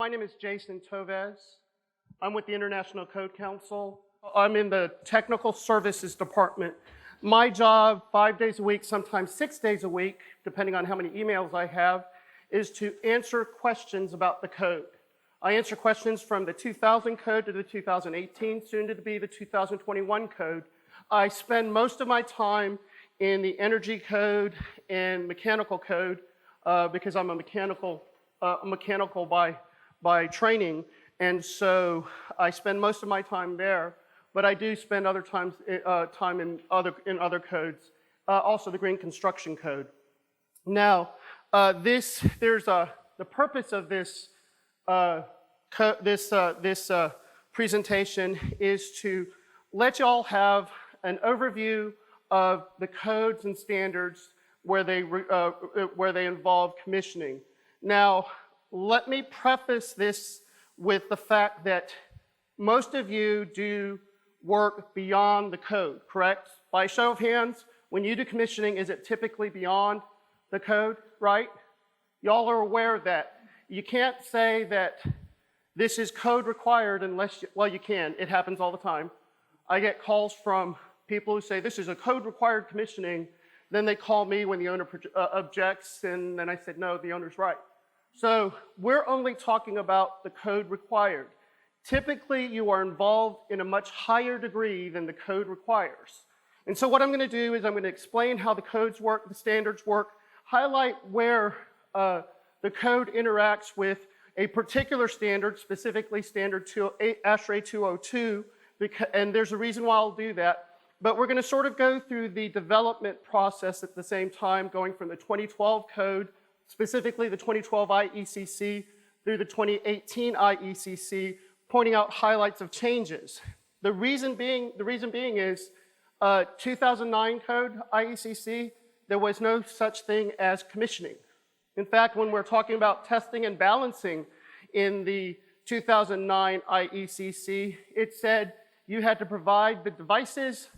My name is Jason Toves. I'm with the International Code Council. I'm in the Technical Services Department. My job, 5 days a week, sometimes 6 days a week, depending on how many emails I have, is to answer questions about the code. I answer questions from the 2000 code to the 2018, soon to be the 2021 code. I spend most of my time in the energy code and mechanical code because I'm a mechanical by training, and so I spend most of my time there. But I do spend other time in other codes, also the green construction code. Now, the purpose of this presentation is to let you all have an overview of the codes and standards where they involve commissioning. Now, let me preface this with the fact that most of you do work beyond the code, correct? By show of hands, when you do commissioning, is it typically beyond the code, right? Y'all are aware of that. You can't say that this is code required unless, well, you can. It happens all the time. I get calls from people who say this is a code required commissioning. Then they call me when the owner objects, and then I said, no, the owner's right. So we're only talking about the code required. Typically, you are involved in a much higher degree than the code requires. And so what I'm going to do is I'm going to explain how the codes work, the standards work, highlight where the code interacts with a particular standard, specifically standard Ashtray 202, and there's a reason why I'll do that. But we're going to sort of go through the development process at the same time, going from the 2012 code, specifically the 2012 IECC, through the 2018 IECC, pointing out highlights of changes. The reason being is 2009 code IECC, there was no such thing as commissioning. In fact, when we're talking about testing and balancing in the 2009 IECC, it said you had to provide the devices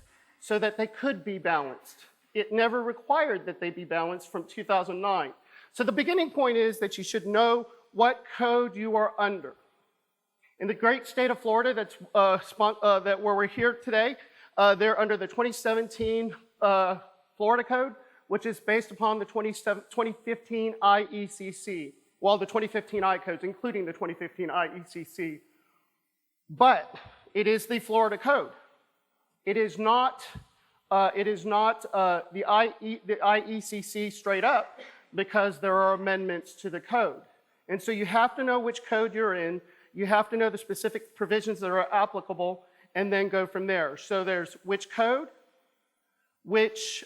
so that they could be balanced. It never required that they be balanced from 2009. So the beginning point is that you should know what code you are under. In the great state of Florida, that's where we're here today, they're under the 2017 Florida Code, which is based upon the 2015 IECC. Well, the 2015 I codes, including the 2015 IECC. But it is the Florida Code. It is not the IECC straight up, because there are amendments to the code. And so you have to know which code you're in. You have to know the specific provisions that are applicable, and then go from there. So there's which code, which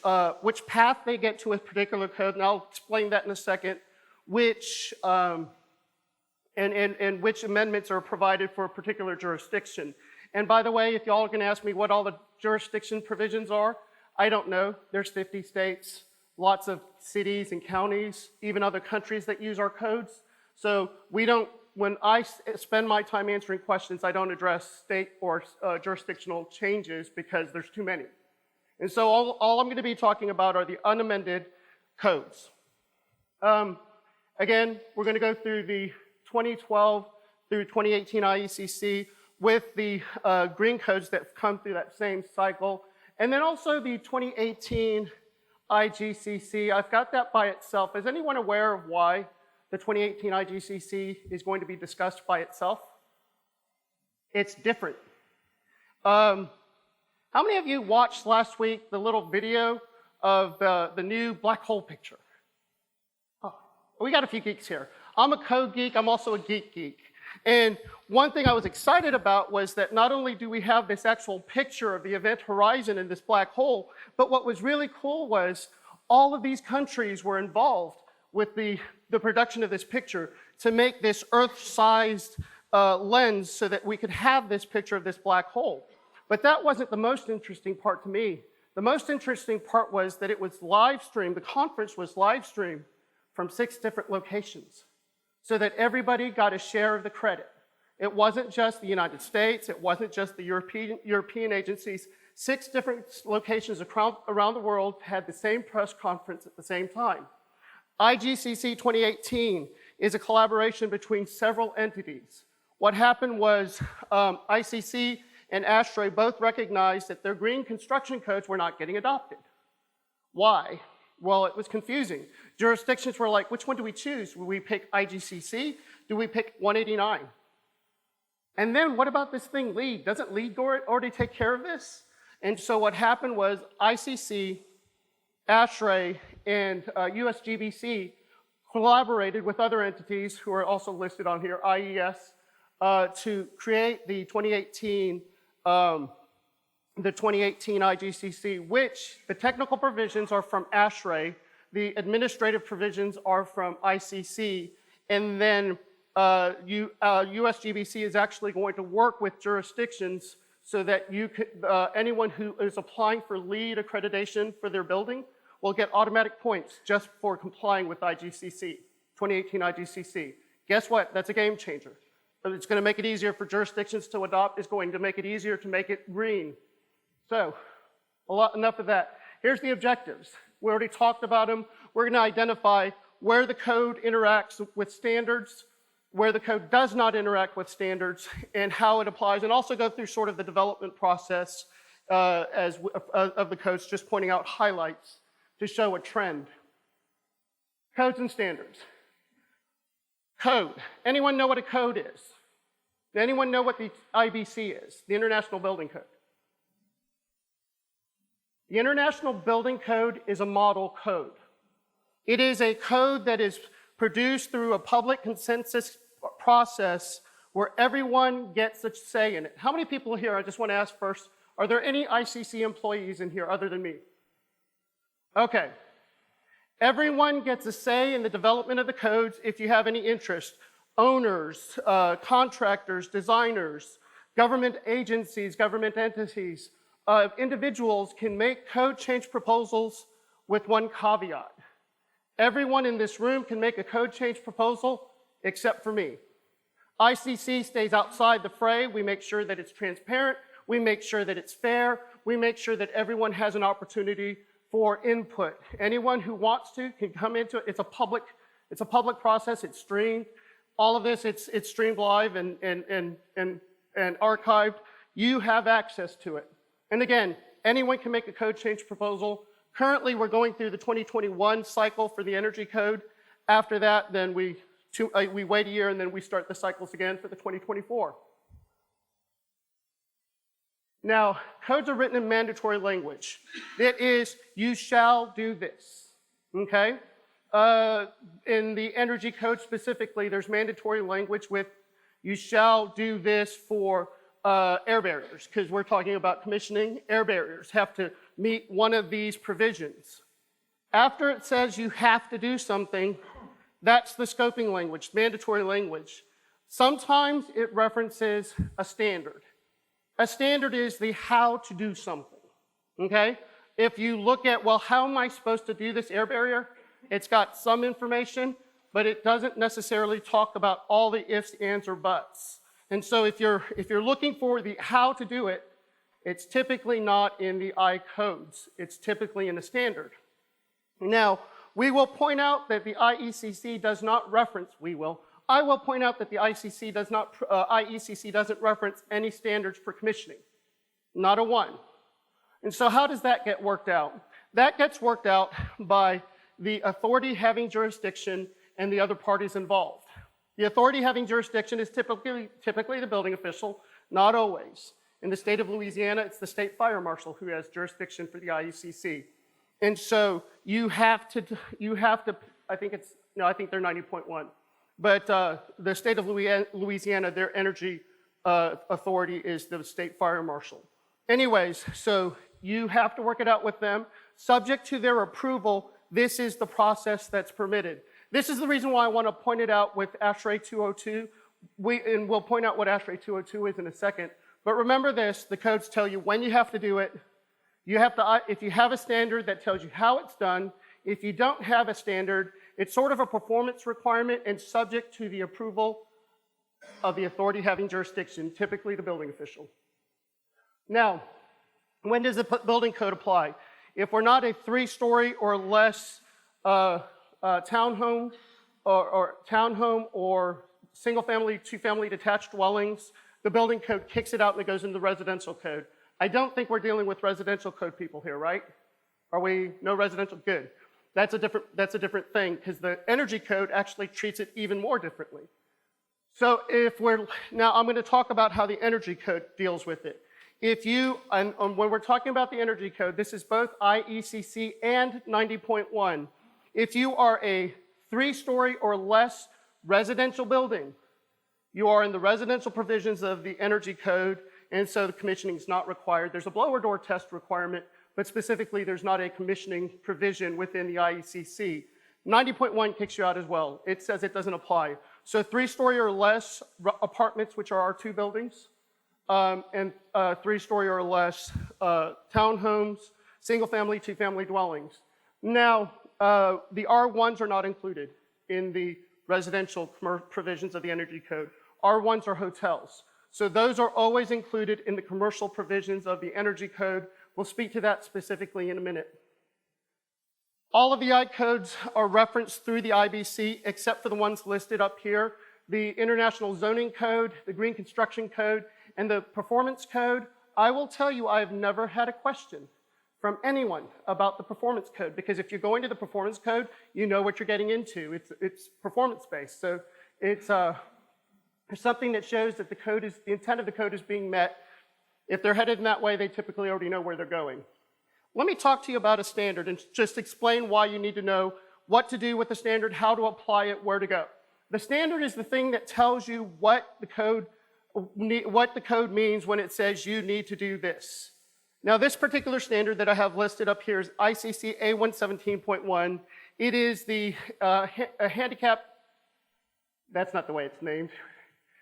path they get to a particular code, and I'll explain that in a second, and which amendments are provided for a particular jurisdiction. And by the way, if y'all are going to ask me what all the jurisdiction provisions are, I don't know. There's 50 states, lots of cities and counties, even other countries that use our codes. So when I spend my time answering questions, I don't address state or jurisdictional changes because there's too many. And so all I'm going to be talking about are the unamended codes. Again, we're going to go through the 2012 through 2018 IECC with the green codes that come through that same cycle. And then also the 2018 IGCC. I've got that by itself. Is anyone aware of why the 2018 IGCC is going to be discussed by itself? It's different. How many of you watched last week the little video of the new black hole picture? Oh, we got a few geeks here. I'm a code geek. I'm also a geek. And one thing I was excited about was that not only do we have this actual picture of the event horizon in this black hole, but what was really cool was all of these countries were involved with the production of this picture to make this Earth-sized lens so that we could have this picture of this black hole. But that wasn't the most interesting part to me. The most interesting part was that it was live streamed, the conference was live streamed from 6 different locations so that everybody got a share of the credit. It wasn't just the United States, it wasn't just the European agencies. 6 different locations around the world had the same press conference at the same time. IGCC 2018 is a collaboration between several entities. What happened was ICC and Ashtray both recognized that their green construction codes were not getting adopted. Why? Well, it was confusing. Jurisdictions were like, which one do we choose? Do we pick IGCC? Do we pick 189? And then what about this thing, LEED? Doesn't LEED already take care of this? And so what happened was ICC, Ashtray, and USGBC collaborated with other entities who are also listed on here, IES, to create the 2018 IGCC, which the technical provisions are from Ashtray, the administrative provisions are from ICC, and then USGBC is actually going to work with jurisdictions so that you could, anyone who is applying for LEED accreditation for their building will get automatic points just for complying with IGCC, 2018 IGCC. Guess what? That's a game changer. It's going to make it easier for jurisdictions to adopt. It's going to make it easier to make it green. So, enough of that. Here's the objectives. We already talked about them. We're going to identify where the code interacts with standards, where the code does not interact with standards, and how it applies, and also go through sort of the development process of the codes, just pointing out highlights to show a trend. Codes and standards. Code. Anyone know what a code is? Does anyone know what the IBC is, the International Building Code? The International Building Code is a model code. It is a code that is produced through a public consensus process where everyone gets a say in it. How many people here, I just want to ask first, are there any ICC employees in here other than me? Okay. Everyone gets a say in the development of the codes if you have any interest. Owners, contractors, designers, government agencies, government entities, individuals can make code change proposals with one caveat. Everyone in this room can make a code change proposal except for me. ICC stays outside the fray. We make sure that it's transparent. We make sure that it's fair. We make sure that everyone has an opportunity for input. Anyone who wants to can come into it. It's a public process. It's streamed. All of this, it's streamed live and archived. You have access to it. And again, anyone can make a code change proposal. Currently, we're going through the 2021 cycle for the energy code. After that, then we wait a year and then we start the cycles again for the 2024. Now, codes are written in mandatory language. It is, you shall do this, okay? In the energy code specifically, there's mandatory language with, you shall do this for air barriers, because we're talking about commissioning. Air barriers have to meet one of these provisions. After it says you have to do something, that's the scoping language, mandatory language. Sometimes it references a standard. A standard is the how to do something, okay? If you look at, well, how am I supposed to do this air barrier? It's got some information, but it doesn't necessarily talk about all the ifs, ands, or buts. And so if you're looking for the how to do it, it's typically not in the I codes. It's typically in the standard. Now, we will point out that the IECC does not reference, I will point out that the IECC doesn't reference any standards for commissioning. Not a one. And so how does that get worked out? That gets worked out by the authority having jurisdiction and the other parties involved. The authority having jurisdiction is typically the building official, not always. In the state of Louisiana, it's the state fire marshal who has jurisdiction for the IECC. And so you have to, I think they're 90.1. But the state of Louisiana, their energy authority is the state fire marshal. Anyways, so you have to work it out with them. Subject to their approval, this is the process that's permitted. This is the reason why I want to point it out with Ashtray 202. And we'll point out what Ashtray 202 is in a second. But remember this, the codes tell you when you have to do it. You have to, if you have a standard that tells you how it's done, if you don't have a standard, it's sort of a performance requirement and subject to the approval of the authority having jurisdiction, typically the building official. Now, when does the building code apply? If we're not a 3-story or less townhome or townhome or single-family, two-family detached dwellings, the building code kicks it out and it goes into the residential code. I don't think we're dealing with residential code people here, right? Are we? No residential? Good. That's a different thing because the energy code actually treats it even more differently. So now I'm going to talk about how the energy code deals with it. When we're talking about the energy code, this is both IECC and 90.1. If you are a 3-story or less residential building, you are in the residential provisions of the energy code, and so the commissioning is not required. There's a blower door test requirement, but specifically there's not a commissioning provision within the IECC. 90.1 kicks you out as well. It says it doesn't apply. So 3-story or less apartments, which are our 2 buildings, and 3-story or less townhomes, single-family, 2-family dwellings. Now, the R1s are not included in the residential provisions of the energy code. R1s are hotels. So those are always included in the commercial provisions of the energy code. We'll speak to that specifically in a minute. All of the I codes are referenced through the IBC except for the ones listed up here. The International Zoning Code, the Green Construction Code, and the Performance Code. I will tell you I've never had a question from anyone about the Performance Code because if you're going to the Performance Code, you know what you're getting into. It's performance-based. So it's something that shows that the intent of the code is being met. If they're headed in that way, they typically already know where they're going. Let me talk to you about a standard and just explain why you need to know what to do with the standard, how to apply it, where to go. The standard is the thing that tells you what the code means when it says you need to do this. Now, this particular standard that I have listed up here is ICC A117.1. It is the handicap, that's not the way it's named,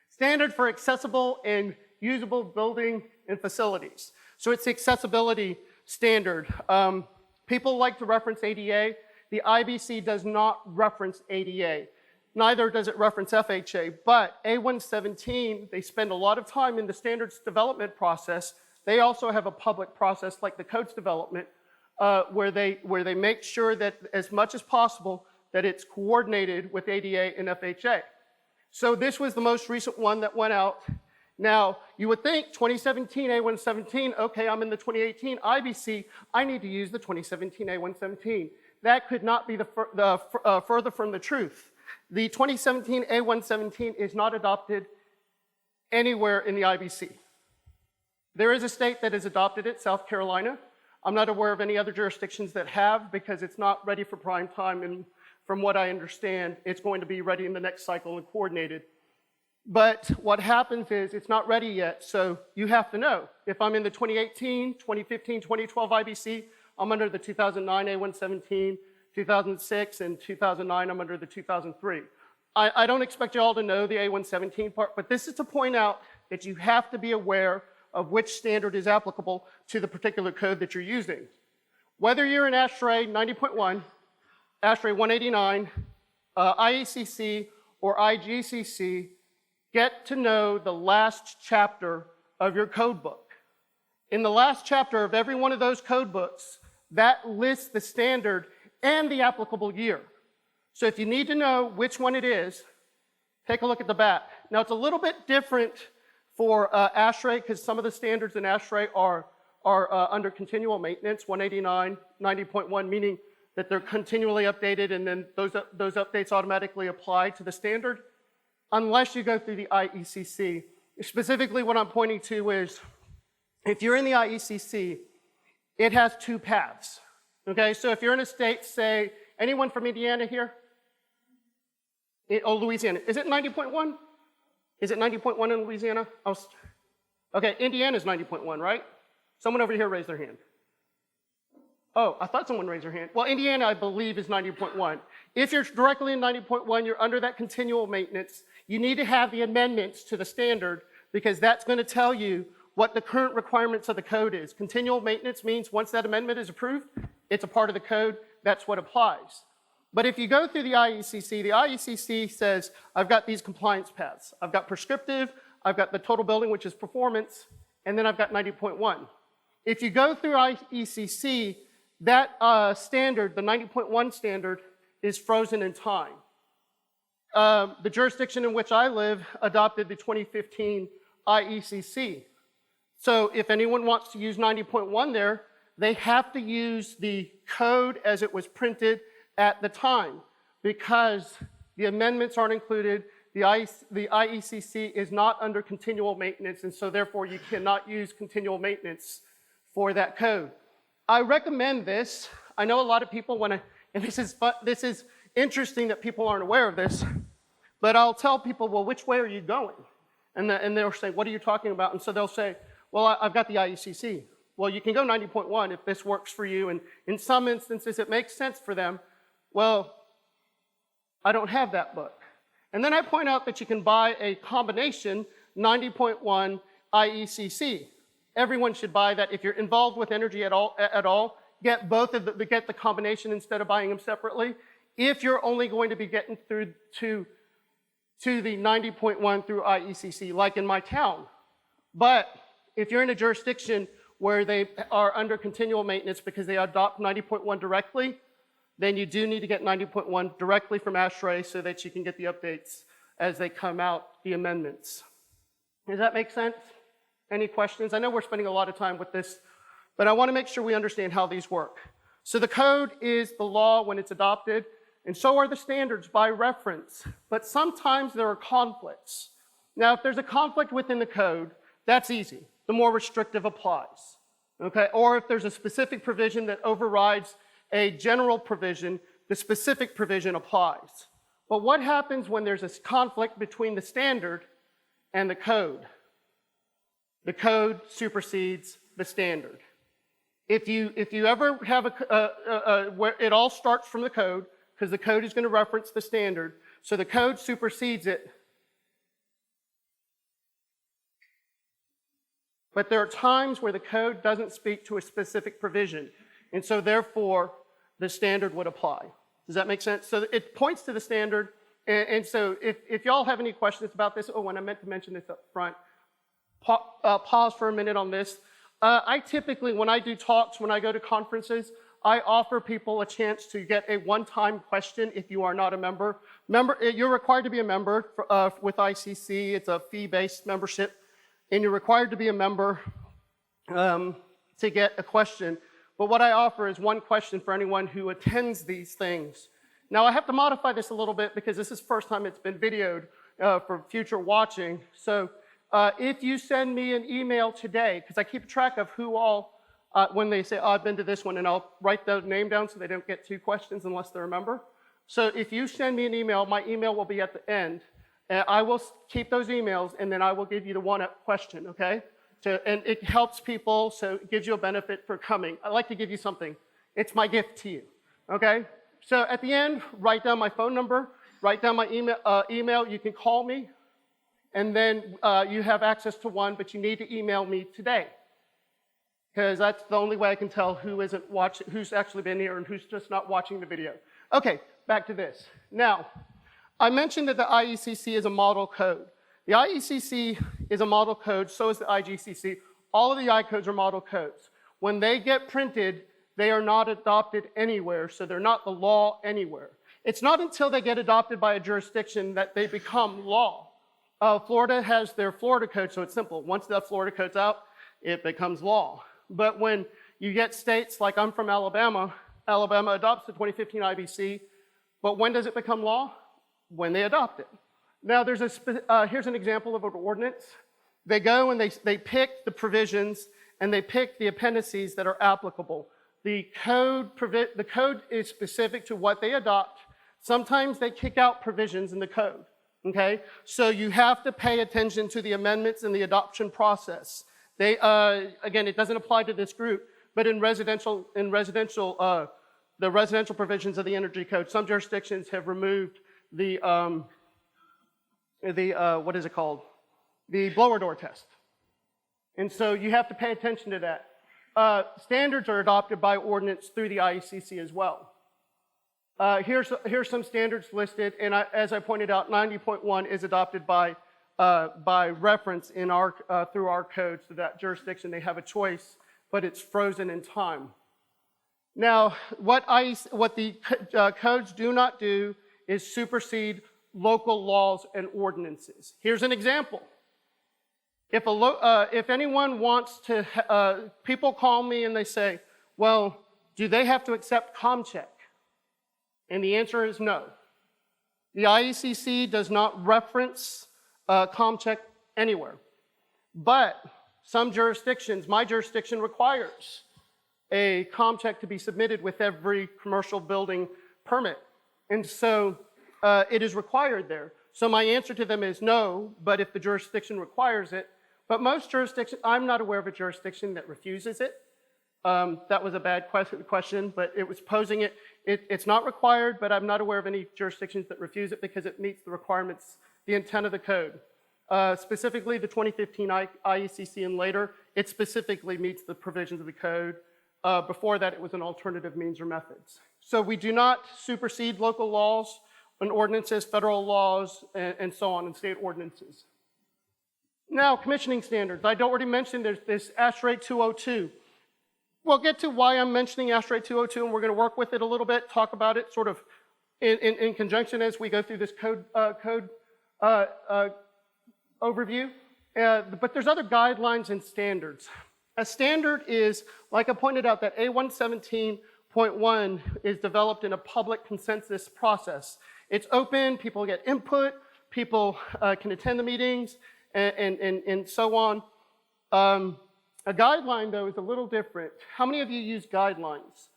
standard for accessible and usable building and facilities. So it's the accessibility standard. People like to reference ADA. The IBC does not reference ADA. Neither does it reference FHA, but A117, they spend a lot of time in the standards development process. They also have a public process like the codes development where they make sure that as much as possible that it's coordinated with ADA and FHA. So this was the most recent one that went out. Now, you would think 2017 A117, okay, I'm in the 2018 IBC, I need to use the 2017 A117. That could not be further from the truth. The 2017 A117 is not adopted anywhere in the IBC. There is a state that has adopted it, South Carolina. I'm not aware of any other jurisdictions that have because it's not ready for prime time, and from what I understand, it's going to be ready in the next cycle and coordinated. But what happens is it's not ready yet, so you have to know. If I'm in the 2018, 2015, 2012 IBC, I'm under the 2009 A117, 2006, and 2009, I'm under the 2003. I don't expect you all to know the A117 part, but this is to point out that you have to be aware of which standard is applicable to the particular code that you're using. Whether you're in Ashtray 90.1, Ashtray 189, IECC, or IgCC, get to know the last chapter of your code book. In the last chapter of every one of those code books, that lists the standard and the applicable year. So if you need to know which one it is, take a look at the back. Now it's a little bit different for Ashtray because some of the standards in Ashtray are under continual maintenance, 189, 90.1, meaning that they're continually updated and then those updates automatically apply to the standard, unless you go through the IECC. Specifically what I'm pointing to is, if you're in the IECC, it has 2 paths. Okay, so if you're in a state, say, anyone from Indiana here? Louisiana. Is it 90.1? Is it 90.1 in Louisiana? Okay, Indiana's 90.1, right? Someone over here raised their hand. Oh, I thought someone raised their hand. Well, Indiana, I believe, is 90.1. If you're directly in 90.1, you're under that continual maintenance. You need to have the amendments to the standard because that's going to tell you what the current requirements of the code is. Continual maintenance means once that amendment is approved, it's a part of the code, that's what applies. But if you go through the IECC says, I've got these compliance paths. I've got prescriptive, I've got the total building, which is performance, and then I've got 90.1. If you go through IECC, that standard, the 90.1 standard, is frozen in time. The jurisdiction in which I live adopted the 2015 IECC. So if anyone wants to use 90.1 there, they have to use the code as it was printed at the time, because the amendments aren't included. The IECC is not under continual maintenance, and so therefore you cannot use continual maintenance for that code. I recommend this. I know a lot of people want to, and this is interesting that people aren't aware of this, but I'll tell people, well, which way are you going? And they'll say, what are you talking about? And so they'll say, well, I've got the IECC. Well, you can go 90.1 if this works for you, and in some instances it makes sense for them. Well, I don't have that book. And then I point out that you can buy a combination 90.1 IECC. Everyone should buy that. If you're involved with energy at all, get both of get the combination instead of buying them separately. If you're only going to be getting through to the 90.1 through IECC, like in my town. But if you're in a jurisdiction where they are under continual maintenance because they adopt 90.1 directly, then you do need to get 90.1 directly from Ashtray so that you can get the updates as they come out, the amendments. Does that make sense? Any questions? I know we're spending a lot of time with this, but I want to make sure we understand how these work. So the code is the law when it's adopted, and so are the standards by reference. But sometimes there are conflicts. Now, if there's a conflict within the code, that's easy. The more restrictive applies. Okay? Or if there's a specific provision that overrides a general provision, the specific provision applies. But what happens when there's a conflict between the standard and the code? The code supersedes the standard. If you ever have where it all starts from the code, because the code is going to reference the standard, so the code supersedes it. But there are times where the code doesn't speak to a specific provision, and so therefore the standard would apply. Does that make sense? So it points to the standard, and so if y'all have any questions about this, and I meant to mention this up front, pause for a minute on this. I typically, when I do talks, when I go to conferences, I offer people a chance to get a one-time question if you are not a member. You're required to be a member with ICC. It's a fee-based membership, and you're required to be a member to get a question. But what I offer is one question for anyone who attends these things. Now, I have to modify this a little bit because this is the first time it's been videoed for future watching. So if you send me an email today, because I keep track of who all, when they say, oh, I've been to this one, and I'll write the name down so they don't get two questions unless they're a member. So if you send me an email, my email will be at the end. And I will keep those emails, and then I will give you the one-up question, okay? And it helps people, so it gives you a benefit for coming. I'd like to give you something. It's my gift to you, okay? So at the end, write down my phone number, write down my email. You can call me, and then you have access to one, but you need to email me today, because that's the only way I can tell who isn't watching, who's actually been here and who's just not watching the video. Okay, back to this. Now, I mentioned that the IECC is a model code. The IECC is a model code, so is the IgCC. All of the I codes are model codes. When they get printed, they are not adopted anywhere, so they're not the law anywhere. It's not until they get adopted by a jurisdiction that they become law. Florida has their Florida code, so it's simple. Once that Florida code's out, it becomes law. But when you get states like I'm from Alabama, Alabama adopts the 2015 IBC, but when does it become law? When they adopt it. Now, here's an example of an ordinance. They go and they pick the provisions and they pick the appendices that are applicable. The code is specific to what they adopt. Sometimes they kick out provisions in the code, okay? So you have to pay attention to the amendments in the adoption process. Again, it doesn't apply to this group, but the residential provisions of the energy code, some jurisdictions have removed what is it called? The blower door test. And so you have to pay attention to that. Standards are adopted by ordinance through the IECC as well. Here's some standards listed, and as I pointed out, 90.1 is adopted by reference in through our codes to that jurisdiction. They have a choice, but it's frozen in time. Now, what the codes do not do is supersede local laws and ordinances. Here's an example. If anyone wants to, people call me and they say, well, do they have to accept ComCheck? And the answer is no. The IECC does not reference ComCheck anywhere. But some jurisdictions, my jurisdiction requires a ComCheck to be submitted with every commercial building permit. And so it is required there. So my answer to them is no, but if the jurisdiction requires it. But most jurisdictions, I'm not aware of a jurisdiction that refuses it. That was a bad question, but it was posing it. It's not required, but I'm not aware of any jurisdictions that refuse it because it meets the requirements, the intent of the code. Specifically, the 2015 IECC and later, it specifically meets the provisions of the code. Before that, it was an alternative means or methods. So we do not supersede local laws and ordinances, federal laws, and so on, and state ordinances. Now, commissioning standards. I already mentioned there's this Ashtray 202. We'll get to why I'm mentioning Ashtray 202, and we're going to work with it a little bit, talk about it sort of in conjunction as we go through this code overview. But there's other guidelines and standards. A standard is, like I pointed out, that A117.1 is developed in a public consensus process. It's open, people get input, people can attend the meetings, and so on. A guideline, though, is a little different. How many of you use guidelines?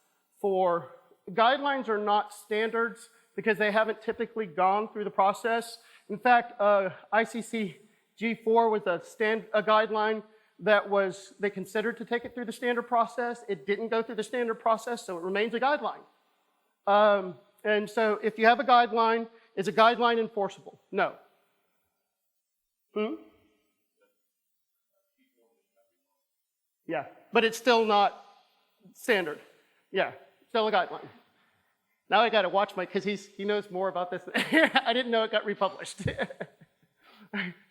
Guidelines are not standards because they haven't typically gone through the process. In fact, ICC G4 was a guideline that they considered to take it through the standard process. It didn't go through the standard process, so it remains a guideline. And so if you have a guideline, is a guideline enforceable? No. Yeah, but it's still not standard. Yeah, still a guideline. Now I got to watch because he knows more about this. I didn't know it got republished.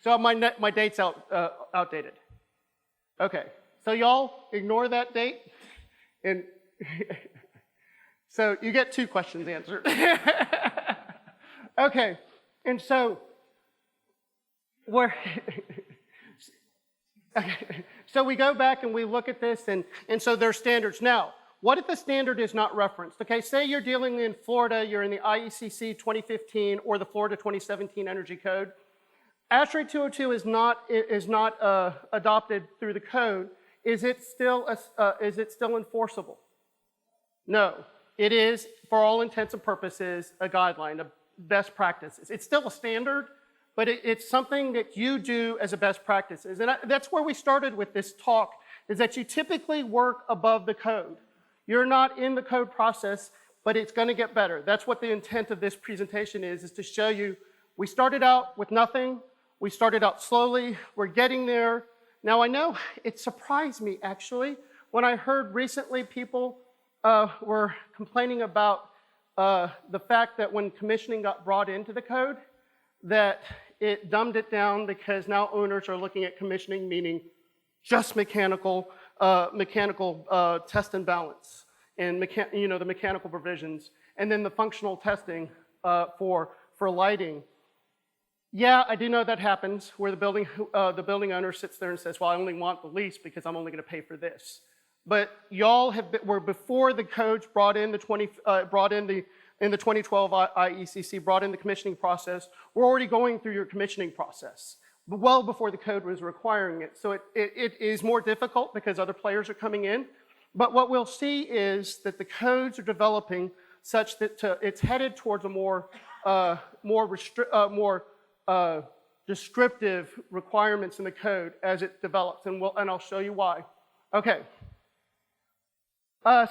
So my date's outdated. Okay, so y'all ignore that date, and so you get 2 questions answered. Okay, and so so we go back and we look at this, and so there's standards. Now, what if the standard is not referenced? Okay, say you're dealing in Florida, you're in the IECC 2015 or the Florida 2017 Energy Code. Ashtray 202 is not adopted through the code. Is it still enforceable? No. It is, for all intents and purposes, a guideline, a best practices. It's still a standard, but it's something that you do as a best practices. And that's where we started with this talk, is that you typically work above the code. You're not in the code process, but it's going to get better. That's what the intent of this presentation is to show you we started out with nothing. We started out slowly. We're getting there. Now, I know it surprised me, actually, when I heard recently people were complaining about the fact that when commissioning got brought into the code, that it dumbed it down because now owners are looking at commissioning, meaning just mechanical test and balance, and the mechanical provisions, and then the functional testing for lighting. Yeah, I do know that happens, where the building owner sits there and says, well, I only want the lease because I'm only going to pay for this. But y'all were before the codes brought in the 2012 IECC, brought in the commissioning process. We're already going through your commissioning process, but well before the code was requiring it. So it is more difficult because other players are coming in. But what we'll see is that the codes are developing such that it's headed towards a more descriptive requirements in the code as it develops, and I'll show you why. Okay.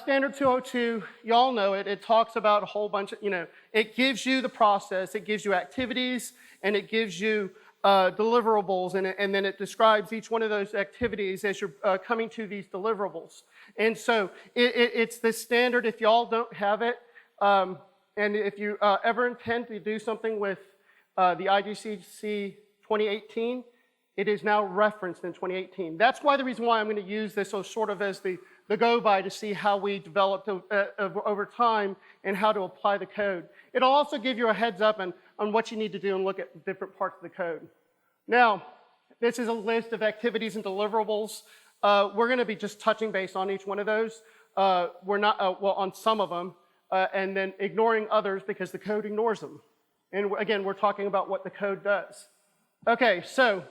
Standard 202, y'all know it. It talks about a whole bunch of, it gives you the process, it gives you activities, and it gives you deliverables, and then it describes each one of those activities as you're coming to these deliverables. And so it's this standard. If y'all don't have it, and if you ever intend to do something with the IGCC 2018, it is now referenced in 2018. That's why the reason why I'm going to use this sort of as the the go-by to see how we developed over time and how to apply the code. It'll also give you a heads up on what you need to do and look at different parts of the code. Now, this is a list of activities and deliverables. We're going to be just touching base on each one of those. We're not, well, on some of them, and then ignoring others because the code ignores them. And again, we're talking about what the code does. Okay, so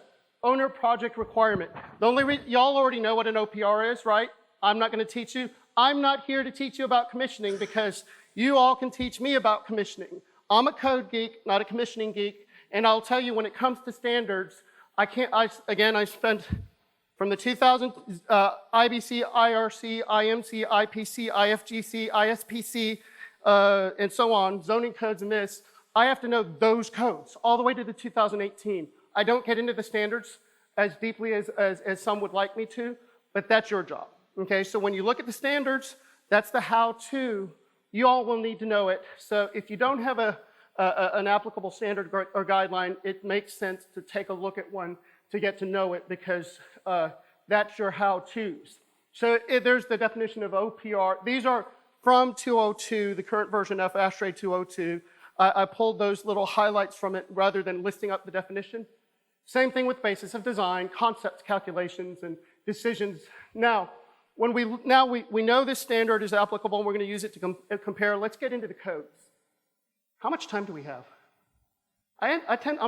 owner project requirement. Y'all already know what an OPR is, right? I'm not going to teach you. I'm not here to teach you about commissioning because you all can teach me about commissioning. I'm a code geek, not a commissioning geek, and I'll tell you when it comes to standards, I spent from the 2000 IBC, IRC, IMC, IPC, IFGC, ISPC, and so on, zoning codes and this, I have to know those codes all the way to the 2018. I don't get into the standards as deeply as some would like me to, but that's your job, okay? So when you look at the standards, that's the how-to. You all will need to know it. So if you don't have an applicable standard or guideline, it makes sense to take a look at one to get to know it because that's your how-tos. So there's the definition of OPR. These are from 202, the current version of Ashtray 202. I pulled those little highlights from it rather than listing up the definition. Same thing with basis of design, concepts, calculations, and decisions. Now, when we know this standard is applicable and we're going to use it to compare, let's get into the codes. How much time do we have? I'm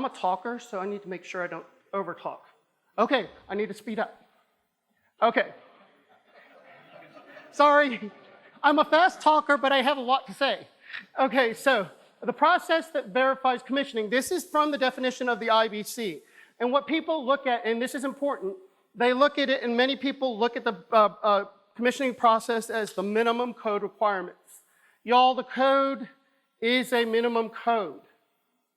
a talker, so I need to make sure I don't overtalk. Okay, I need to speed up. Okay. Sorry, I'm a fast talker, but I have a lot to say. Okay, so the process that verifies commissioning, this is from the definition of the IBC. And what people look at, and this is important, they look at it, and many people look at the commissioning process as the minimum code requirements. Y'all, the code is a minimum code.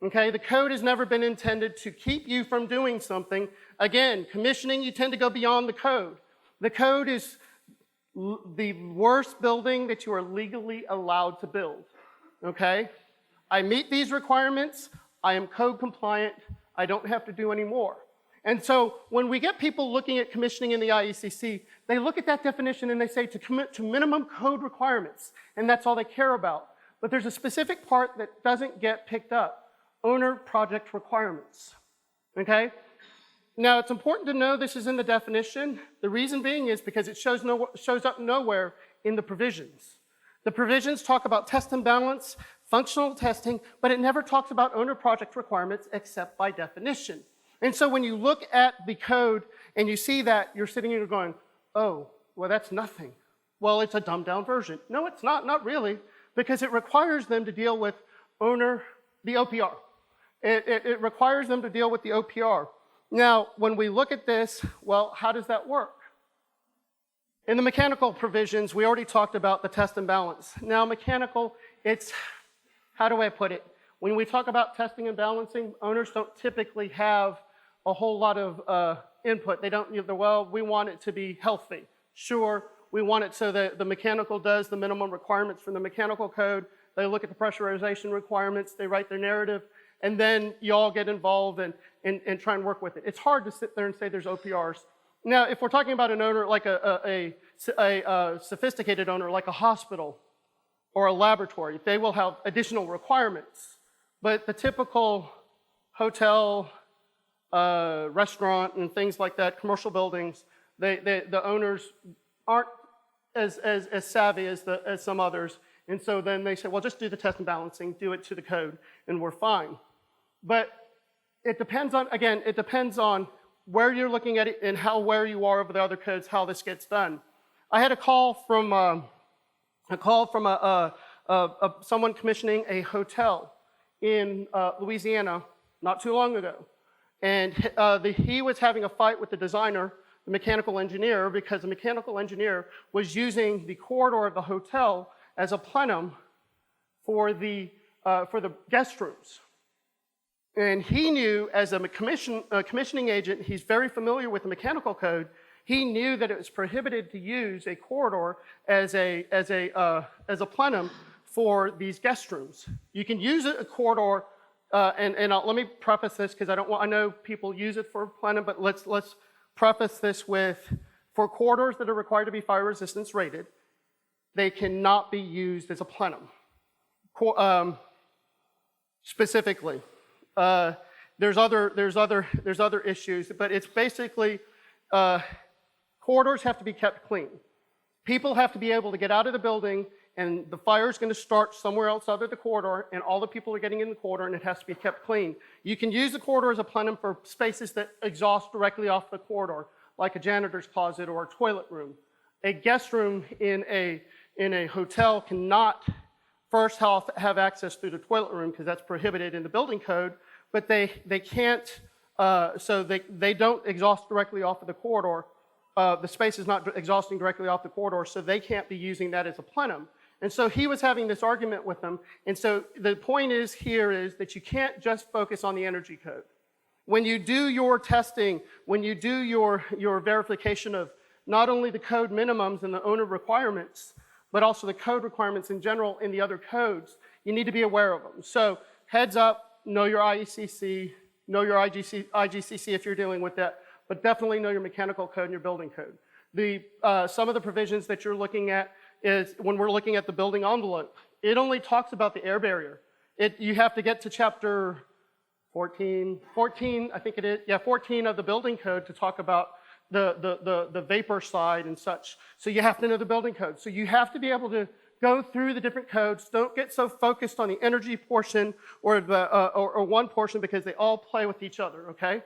Okay, the code has never been intended to keep you from doing something. Again, commissioning, you tend to go beyond the code. The code is the worst building that you are legally allowed to build. Okay? I meet these requirements, I am code compliant, I don't have to do any more. And so when we get people looking at commissioning in the IECC, they look at that definition and they say to commit to minimum code requirements, and that's all they care about. But there's a specific part that doesn't get picked up, owner project requirements, okay? Now, it's important to know this is in the definition. The reason being is because it shows up nowhere in the provisions. The provisions talk about test and balance, functional testing, but it never talks about owner project requirements except by definition. And so when you look at the code and you see that, you're sitting here going, oh, well, that's nothing. Well, it's a dumbed down version. No, it's not really, because it requires them to deal with the OPR. It requires them to deal with the OPR. Now, when we look at this, well, how does that work? In the mechanical provisions, we already talked about the test and balance. Now, mechanical, it's, how do I put it? When we talk about testing and balancing, owners don't typically have a whole lot of input. They don't, well, we want it to be healthy. Sure, we want it so that the mechanical does the minimum requirements from the mechanical code. They look at the pressurization requirements, they write their narrative, and then you all get involved and try and work with it. It's hard to sit there and say there's OPRs. Now, if we're talking about an owner like a sophisticated owner like a hospital or a laboratory, they will have additional requirements. But the typical hotel, restaurant, and things like that, commercial buildings, the owners aren't as savvy as some others. And so then they say, well, just do the test and balancing, do it to the code, and we're fine. But it depends on, again, it depends on where you're looking at it and how aware you are of the other codes, how this gets done. I had a call from someone commissioning a hotel in Louisiana not too long ago. And he was having a fight with the designer, the mechanical engineer, because the mechanical engineer was using the corridor of the hotel as a plenum for the guest rooms. And he knew, as a commissioning agent, he's very familiar with the mechanical code. He knew that it was prohibited to use a corridor as a plenum for these guest rooms. You can use a corridor, let me preface this because I know people use it for plenum, but let's preface this with For corridors that are required to be fire resistance rated, they cannot be used as a plenum. Specifically, there's other issues, but it's basically corridors have to be kept clean. People have to be able to get out of the building, and the fire is going to start somewhere else other than the corridor, and all the people are getting in the corridor, and it has to be kept clean. You can use the corridor as a plenum for spaces that exhaust directly off the corridor, like a janitor's closet or a toilet room. A guest room in a hotel cannot first have access through the toilet room because that's prohibited in the building code, but they can't, so they don't exhaust directly off of the corridor. The space is not exhausting directly off the corridor, so they can't be using that as a plenum. And so he was having this argument with them. And so the point is here is that you can't just focus on the energy code. When you do your testing, when you do your verification of not only the code minimums and the owner requirements, but also the code requirements in general in the other codes, you need to be aware of them. So heads up, know your IECC, know your IgCC if you're dealing with that, but definitely know your mechanical code and your building code. Some of the provisions that you're looking at is when we're looking at the building envelope, it only talks about the air barrier. You have to get to chapter 14, I think it is, yeah, 14 of the building code to talk about the vapor side and such. So you have to know the building code. So you have to be able to go through the different codes. Don't get so focused on the energy portion or one portion because they all play with each other, okay?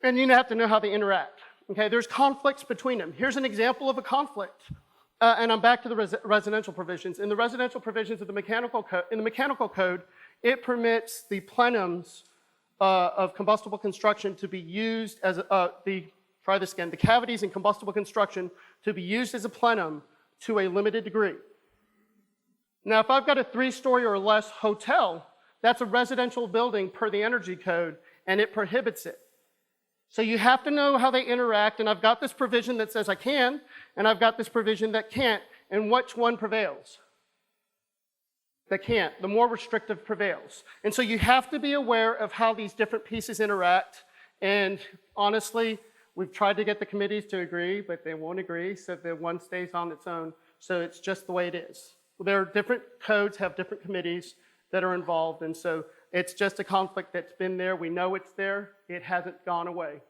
And you have to know how they interact, okay? There's conflicts between them. Here's an example of a conflict. And I'm back to the residential provisions. In the residential provisions of the mechanical code, it permits the plenums of combustible construction to be used as the cavities in combustible construction to be used as a plenum to a limited degree. Now, if I've got a 3-story or less hotel, that's a residential building per the energy code, and it prohibits it. So you have to know how they interact, and I've got this provision that says I can, and I've got this provision that can't, and which one prevails? That can't. The more restrictive prevails. And so you have to be aware of how these different pieces interact, and honestly, we've tried to get the committees to agree, but they won't agree, so the one stays on its own, so it's just the way it is. There are different codes, have different committees that are involved, and so it's just a conflict that's been there. We know it's there. It hasn't gone away.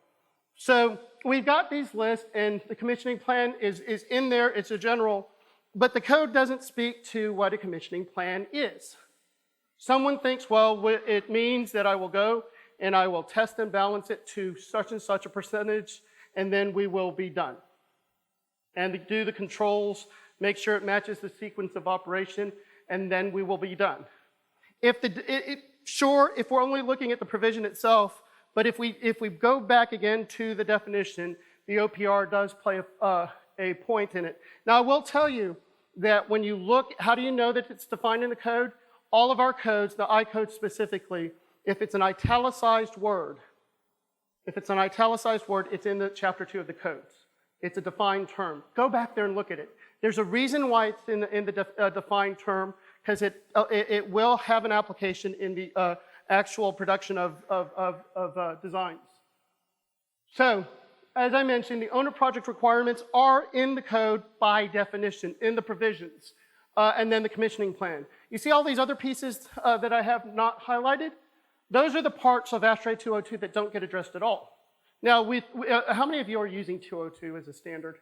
So we've got these lists, and the commissioning plan is in there. It's a general, but the code doesn't speak to what a commissioning plan is. Someone thinks, well, it means that I will go and I will test and balance it to such and such a percentage, and then we will be done. And do the controls, make sure it matches the sequence of operation, and then we will be done. Sure, if we're only looking at the provision itself, but if we go back again to the definition, the OPR does play a point in it. Now, I will tell you that when you look, how do you know that it's defined in the code? All of our codes, the I code specifically, if it's an italicized word, it's in the chapter 2 of the codes. It's a defined term. Go back there and look at it. There's a reason why it's in the defined term, because it will have an application in the actual production of designs. So, as I mentioned, the owner project requirements are in the code by definition, in the provisions, and then the commissioning plan. You see all these other pieces that I have not highlighted? Those are the parts of Ashtray 202 that don't get addressed at all. Now, how many of you are using 202 as a standard?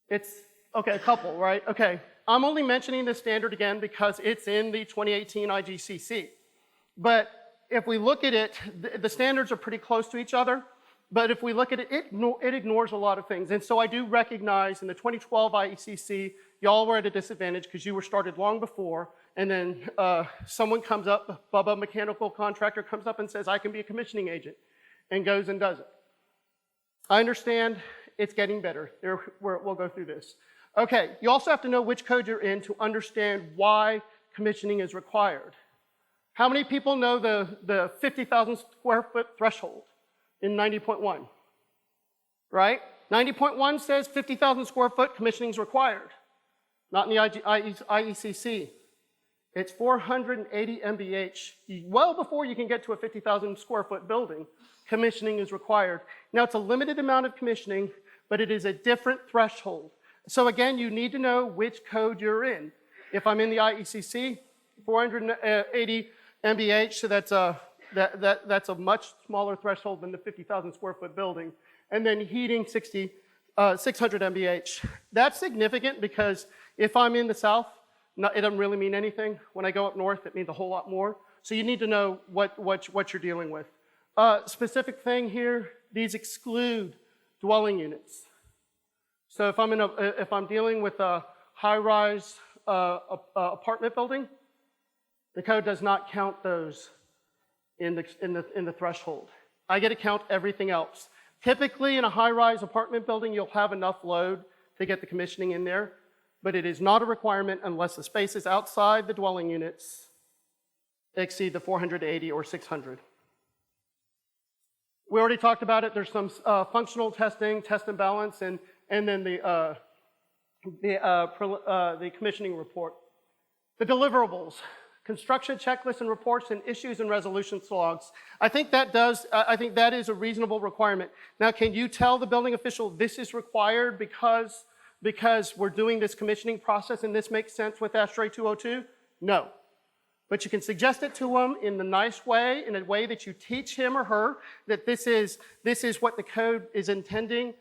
It's, okay, a couple, right? Okay, I'm only mentioning this standard again because it's in the 2018 IGCC. But if we look at it, the standards are pretty close to each other. But if we look at it, it ignores a lot of things. And so I do recognize in the 2012 IECC, y'all were at a disadvantage because you were started long before. And then someone comes up, Bubba mechanical contractor comes up and says, I can be a commissioning agent, and goes and does it. I understand it's getting better. We'll go through this. Okay, you also have to know which code you're in to understand why commissioning is required. How many people know the 50,000 square foot threshold in 90.1? Right? 90.1 says 50,000 square foot commissioning is required. Not in the IECC. It's 480 MBH. Well before you can get to a 50,000 square foot building, commissioning is required. Now, it's a limited amount of commissioning, but it is a different threshold. So again, you need to know which code you're in. If I'm in the IECC, 480 MBH, so that's a much smaller threshold than the 50,000 square foot building. And then heating 600 MBH. That's significant because if I'm in the south, it doesn't really mean anything. When I go up north, it means a whole lot more. So you need to know what you're dealing with. Specific thing here, these exclude dwelling units. So if I'm dealing with a high-rise apartment building, the code does not count those in the threshold. I get to count everything else. Typically, in a high-rise apartment building, you'll have enough load to get the commissioning in there, but it is not a requirement unless the spaces outside the dwelling units exceed the 480 or 600. We already talked about it. There's some functional testing, test and balance, and then the commissioning report. The deliverables, construction checklists and reports, and issues and resolution logs. I think that is a reasonable requirement. Now, can you tell the building official this is required because we're doing this commissioning process and this makes sense with Ashtray 202? No. But you can suggest it to them in the nice way, in a way that you teach him or her that this is what the code is intending,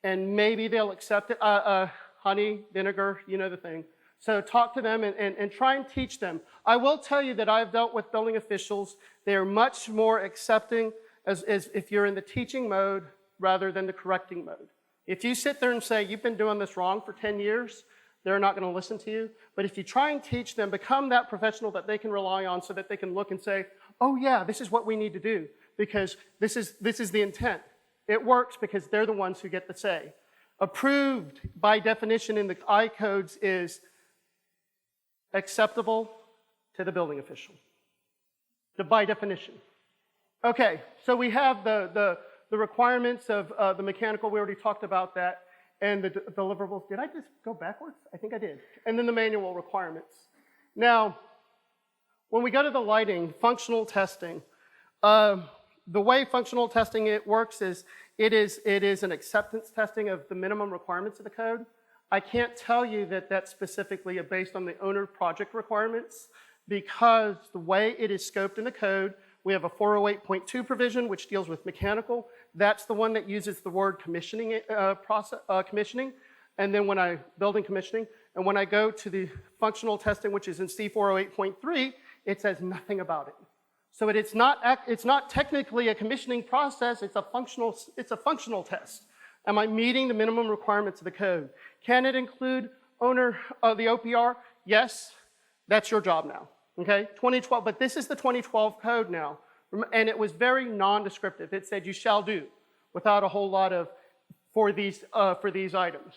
and maybe they'll accept it. Honey, vinegar, you know the thing. So talk to them and try and teach them. I will tell you that I've dealt with building officials. They're much more accepting as if you're in the teaching mode rather than the correcting mode. If you sit there and say, you've been doing this wrong for 10 years, they're not going to listen to you. But if you try and teach them, become that professional that they can rely on so that they can look and say, oh yeah, this is what we need to do because this is the intent. It works because they're the ones who get the say. Approved by definition in the I codes is acceptable to the building official, by definition. Okay, so we have the requirements of the mechanical. We already talked about that. And the deliverables. Did I just go backwards? I think I did. And then the manual requirements. Now, when we go to the lighting, functional testing, the way functional testing works is it is an acceptance testing of the minimum requirements of the code. I can't tell you that that's specifically based on the owner project requirements because the way it is scoped in the code, we have a 408.2 provision which deals with mechanical. That's the one that uses the word commissioning, commissioning, and then building commissioning, and when I go to the functional testing, which is in C408.3, it says nothing about it. So it's not technically a commissioning process, it's a functional test. Am I meeting the minimum requirements of the code? Can it include owner of the OPR? Yes, that's your job now, okay? 2012, but this is the 2012 code now. And it was very non-descriptive. It said you shall do without a whole lot of for these items.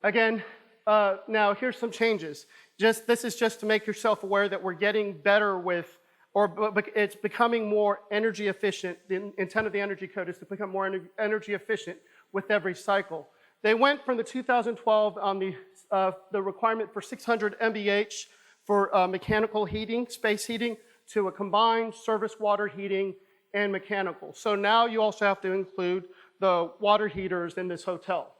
Again, now here's some changes. This is just to make yourself aware that we're getting better with, but it's becoming more energy efficient. The intent of the energy code is to become more energy efficient with every cycle. They went from the 2012 on the requirement for 600 MBH for mechanical heating, space heating, to a combined service water heating and mechanical. So now you also have to include the water heaters in this hotel.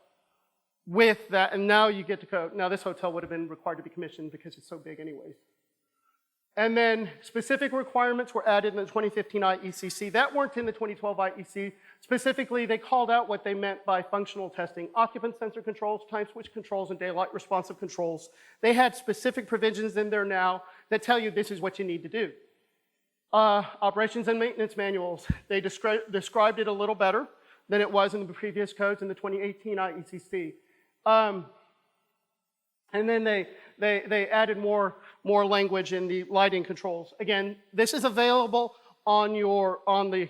With that, and now you get to code. Now this hotel would have been required to be commissioned because it's so big anyways. And then specific requirements were added in the 2015 IECC. That weren't in the 2012 IEC. Specifically, they called out what they meant by functional testing: occupant sensor controls, time switch controls, and daylight responsive controls. They had specific provisions in there now that tell you this is what you need to do. Operations and maintenance manuals, they described it a little better than it was in the previous codes in the 2018 IECC. And then they added more language in the lighting controls. Again, this is available on the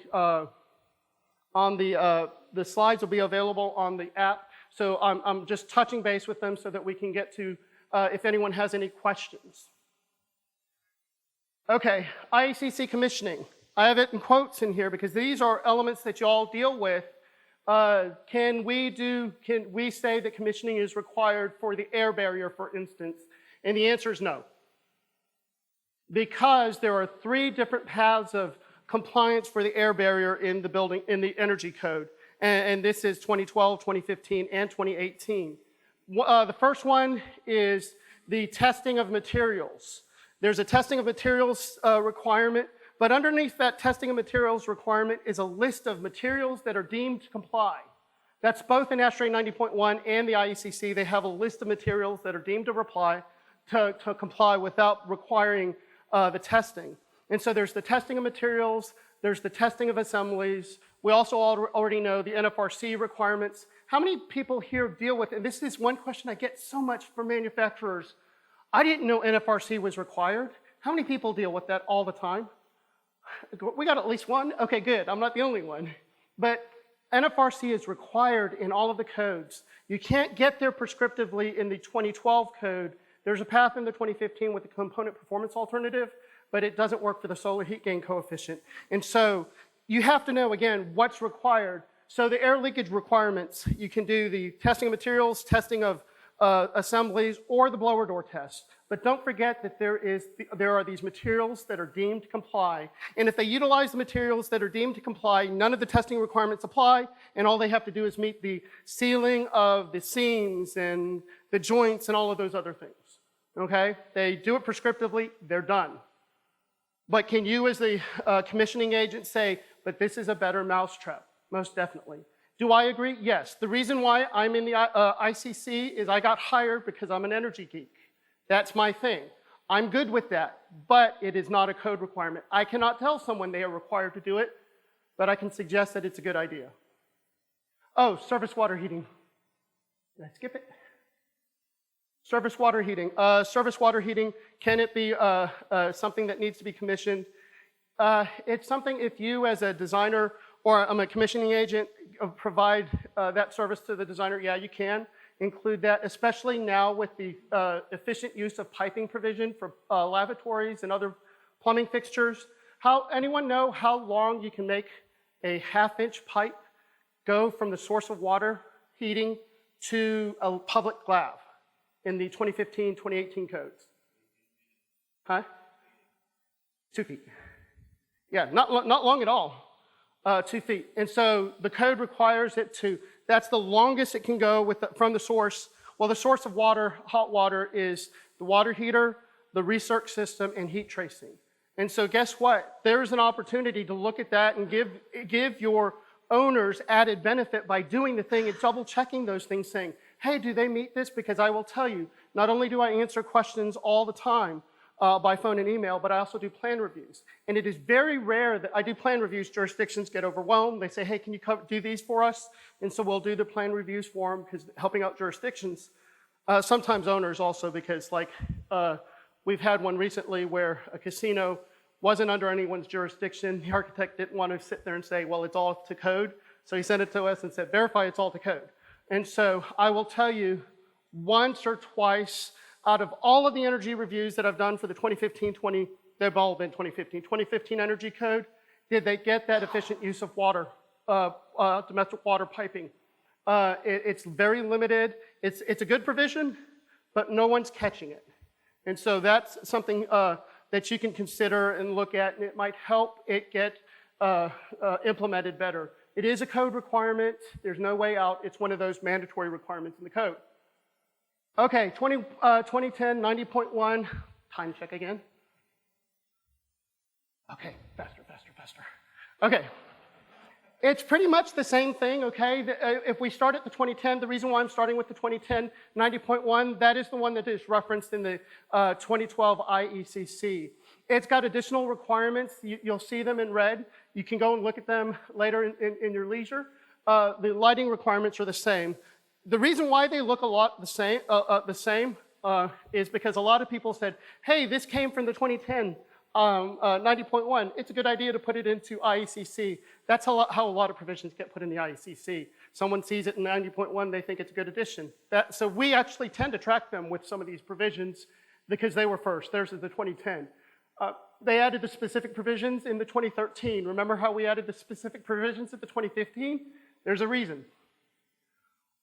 slides will be available on the app. So I'm just touching base with them so that we can get to if anyone has any questions. Okay, IECC commissioning. I have it in quotes in here because these are elements that you all deal with. Can we say that commissioning is required for the air barrier, for instance? And the answer is no. Because there are 3 different paths of compliance for the air barrier in the building, in the energy code. and this is 2012, 2015, and 2018. The first one is the testing of materials. There's a testing of materials requirement, but underneath that testing of materials requirement is a list of materials that are deemed to comply. That's both in Ashtray 90.1 and the IECC. They have a list of materials that are deemed to comply without requiring the testing. And so there's the testing of materials, there's the testing of assemblies. We also already know the NFRC requirements. How many people here deal with, and this is one question I get so much from manufacturers, I didn't know NFRC was required. How many people deal with that all the time? We got at least one? Okay, good, I'm not the only one. But NFRC is required in all of the codes. You can't get there prescriptively in the 2012 code. There's a path in the 2015 with the component performance alternative, but it doesn't work for the solar heat gain coefficient. And so you have to know, again, what's required. So the air leakage requirements, you can do the testing of materials, testing of assemblies, or the blower door test. But don't forget that there are these materials that are deemed to comply. And if they utilize the materials that are deemed to comply, none of the testing requirements apply, and all they have to do is meet the sealing of the seams and the joints and all of those other things. Okay? They do it prescriptively, they're done. But can you as the commissioning agent say, but this is a better mousetrap? Most definitely. Do I agree? Yes. The reason why I'm in the ICC is I got hired because I'm an energy geek. That's my thing. I'm good with that, but it is not a code requirement. I cannot tell someone they are required to do it, but I can suggest that it's a good idea. Oh, surface water heating. Did I skip it? Surface water heating. Surface water heating, can it be something that needs to be commissioned? It's something if you as a designer or I'm a commissioning agent provide that service to the designer, yeah, you can include that, especially now with the efficient use of piping provision for lavatories and other plumbing fixtures. Anyone know how long you can make a half-inch pipe go from the source of water heating to a public lav in the 2015, 2018 codes? Huh? 2 feet. Yeah, not long at all. 2 feet. And so the code requires it to, that's the longest it can go from the source. Well, the source of water, hot water, is the water heater, the recirc system, and heat tracing. And so guess what? There's an opportunity to look at that and give your owners added benefit by doing the thing and double checking those things, saying, hey, do they meet this? Because I will tell you, not only do I answer questions all the time, by phone and email, but I also do plan reviews. And it is very rare that I do plan reviews, jurisdictions get overwhelmed. They say, hey, can you do these for us? And so we'll do the plan reviews for them because helping out jurisdictions. Sometimes owners also because like we've had one recently where a casino wasn't under anyone's jurisdiction. The architect didn't want to sit there and say, well, it's all to code. So he sent it to us and said, verify it's all to code. And so I will tell you once or twice out of all of the energy reviews that I've done for the 2015, they've all been 2015 energy code, did they get that efficient use of water, domestic water piping? It's very limited. It's a good provision, but no one's catching it. And so that's something that you can consider and look at, and it might help it get implemented better. It is a code requirement. There's no way out. It's one of those mandatory requirements in the code. Okay, 2010, 90.1, time check again. Okay, faster. Okay, it's pretty much the same thing, okay? If we start at the 2010, the reason why I'm starting with the 2010, 90.1, that is the one that is referenced in the 2012 IECC. It's got additional requirements. You'll see them in red. You can go and look at them later in your leisure. The lighting requirements are the same. The reason why they look a lot the same is because a lot of people said, hey, this came from the 2010 90.1. It's a good idea to put it into IECC. That's how a lot of provisions get put in the IECC. Someone sees it in 90.1, they think it's a good addition. So we actually tend to track them with some of these provisions because they were first. Theirs is the 2010. They added the specific provisions in the 2013. Remember how we added the specific provisions at the 2015? There's a reason.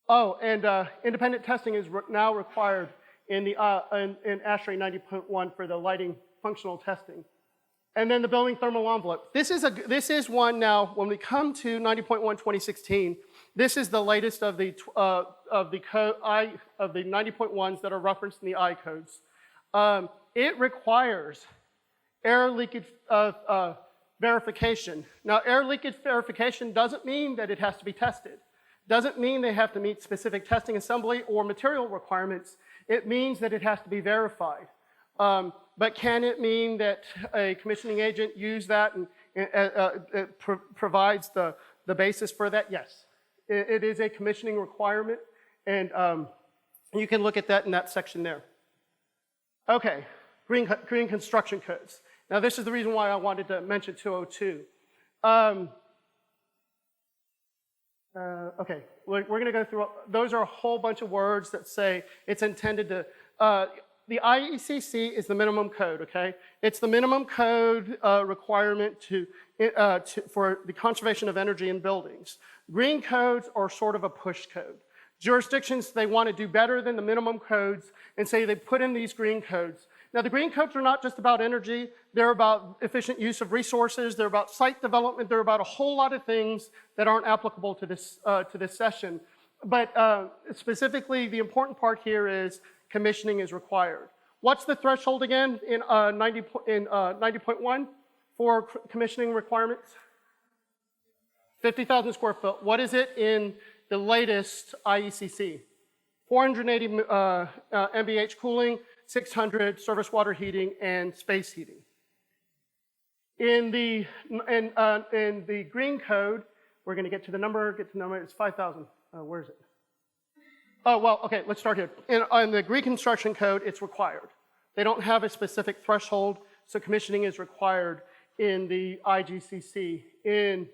Oh, and independent testing is now required in Ashtray 90.1 for the lighting functional testing. And then the building thermal envelope. This is one now, when we come to 90.1 2016, This is the latest of the 90.1s that are referenced in the I codes. It requires air leakage verification. Now, air leakage verification doesn't mean that it has to be tested. Doesn't mean they have to meet specific testing assembly or material requirements. It means that it has to be verified. But can it mean that a commissioning agent use that and provides the basis for that? Yes. It is a commissioning requirement, and you can look at that in that section there. Okay, green construction codes. Now, this is the reason why I wanted to mention 202. Okay, we're going to go through, those are a whole bunch of words that say it's intended to, the IECC is the minimum code, okay? It's the minimum code requirement for the conservation of energy in buildings. Green codes are sort of a push code. Jurisdictions, they want to do better than the minimum codes, and say they put in these green codes. Now, the green codes are not just about energy. They're about efficient use of resources. They're about site development. They're about a whole lot of things that aren't applicable to this session. But specifically, the important part here is commissioning is required. What's the threshold again in 90.1 for commissioning requirements? 50,000 square foot. What is it in the latest IECC? 480 MBH cooling, 600 surface water heating, and space heating. In the green code, we're going to get to the number, it's 5,000. Where is it? Oh, well, okay, let's start here. In the green construction code, it's required. They don't have a specific threshold, so commissioning is required in the IGCC, in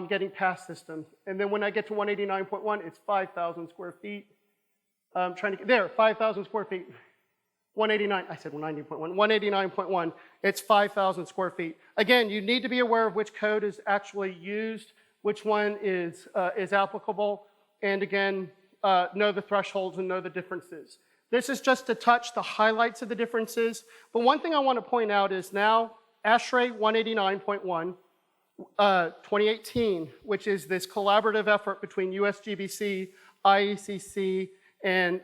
getting past systems. And then when I get to 189.1, it's 5,000 square feet. I'm trying to get there, 5,000 square feet. 189, I said 190.1, 189.1, it's 5,000 square feet. Again, you need to be aware of which code is actually used, which one is applicable, and again, know the thresholds and know the differences. This is just to touch the highlights of the differences, but one thing I want to point out is now Ashtray 189.1, 2018, which is this collaborative effort between USGBC, IECC, and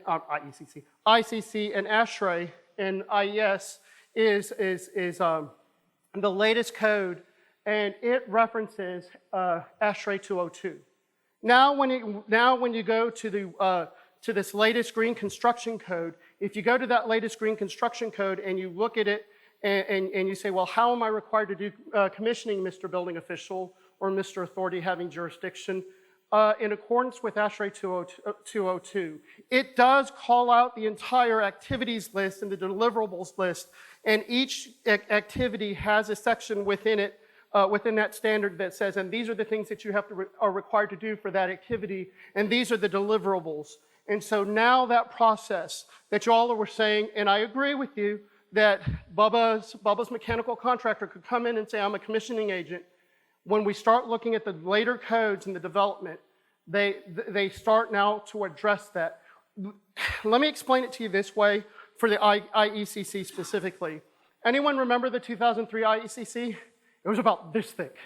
ICC and Ashtray and IES is the latest code, and it references Ashtray 202. Now when you go to this latest green construction code, if you go to that latest green construction code and you look at it and you say, well, how am I required to do commissioning, Mr. Building Official or Mr. Authority having jurisdiction? In accordance with Ashtray 202. It does call out the entire activities list and the deliverables list, and each activity has a section within it, within that standard that says, and these are the things that you are required to do for that activity, and these are the deliverables. And so now that process that you all were saying, and I agree with you, that Bubba's mechanical contractor could come in and say, I'm a commissioning agent. When we start looking at the later codes and the development, they start now to address that. Let me explain it to you this way for the IECC specifically. Anyone remember the 2003 IECC? It was about this thick.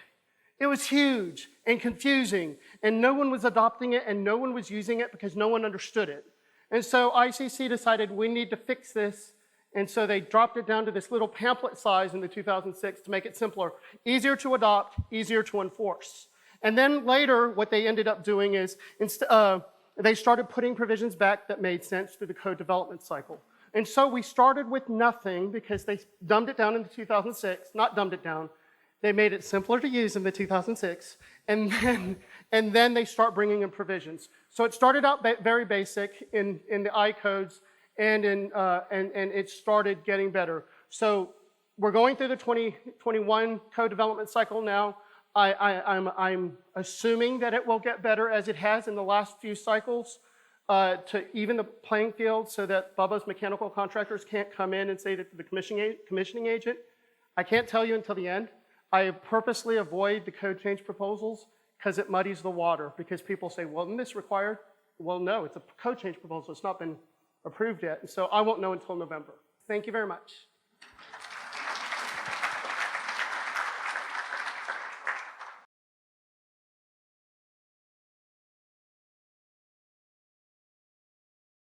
It was huge and confusing, and no one was adopting it and no one was using it because no one understood it. And so ICC decided we need to fix this. And so they dropped it down to this little pamphlet size in the 2006 to make it simpler, easier to adopt, easier to enforce. And then later, what they ended up doing is they started putting provisions back that made sense through the code development cycle. And so we started with nothing because they dumbed it down in the 2006, not dumbed it down. They made it simpler to use in the 2006, and then they start bringing in provisions. So it started out very basic in the I codes, and it started getting better. So we're going through the 2021 code development cycle now. I'm assuming that it will get better as it has in the last few cycles to even the playing field so that Bubba's mechanical contractors can't come in and say that to the commissioning agent. I can't tell you until the end. I purposely avoid the code change proposals because it muddies the water, because people say, well, isn't this required? Well, no, it's a code change proposal. It's not been approved yet, and so I won't know until November. Thank you very much.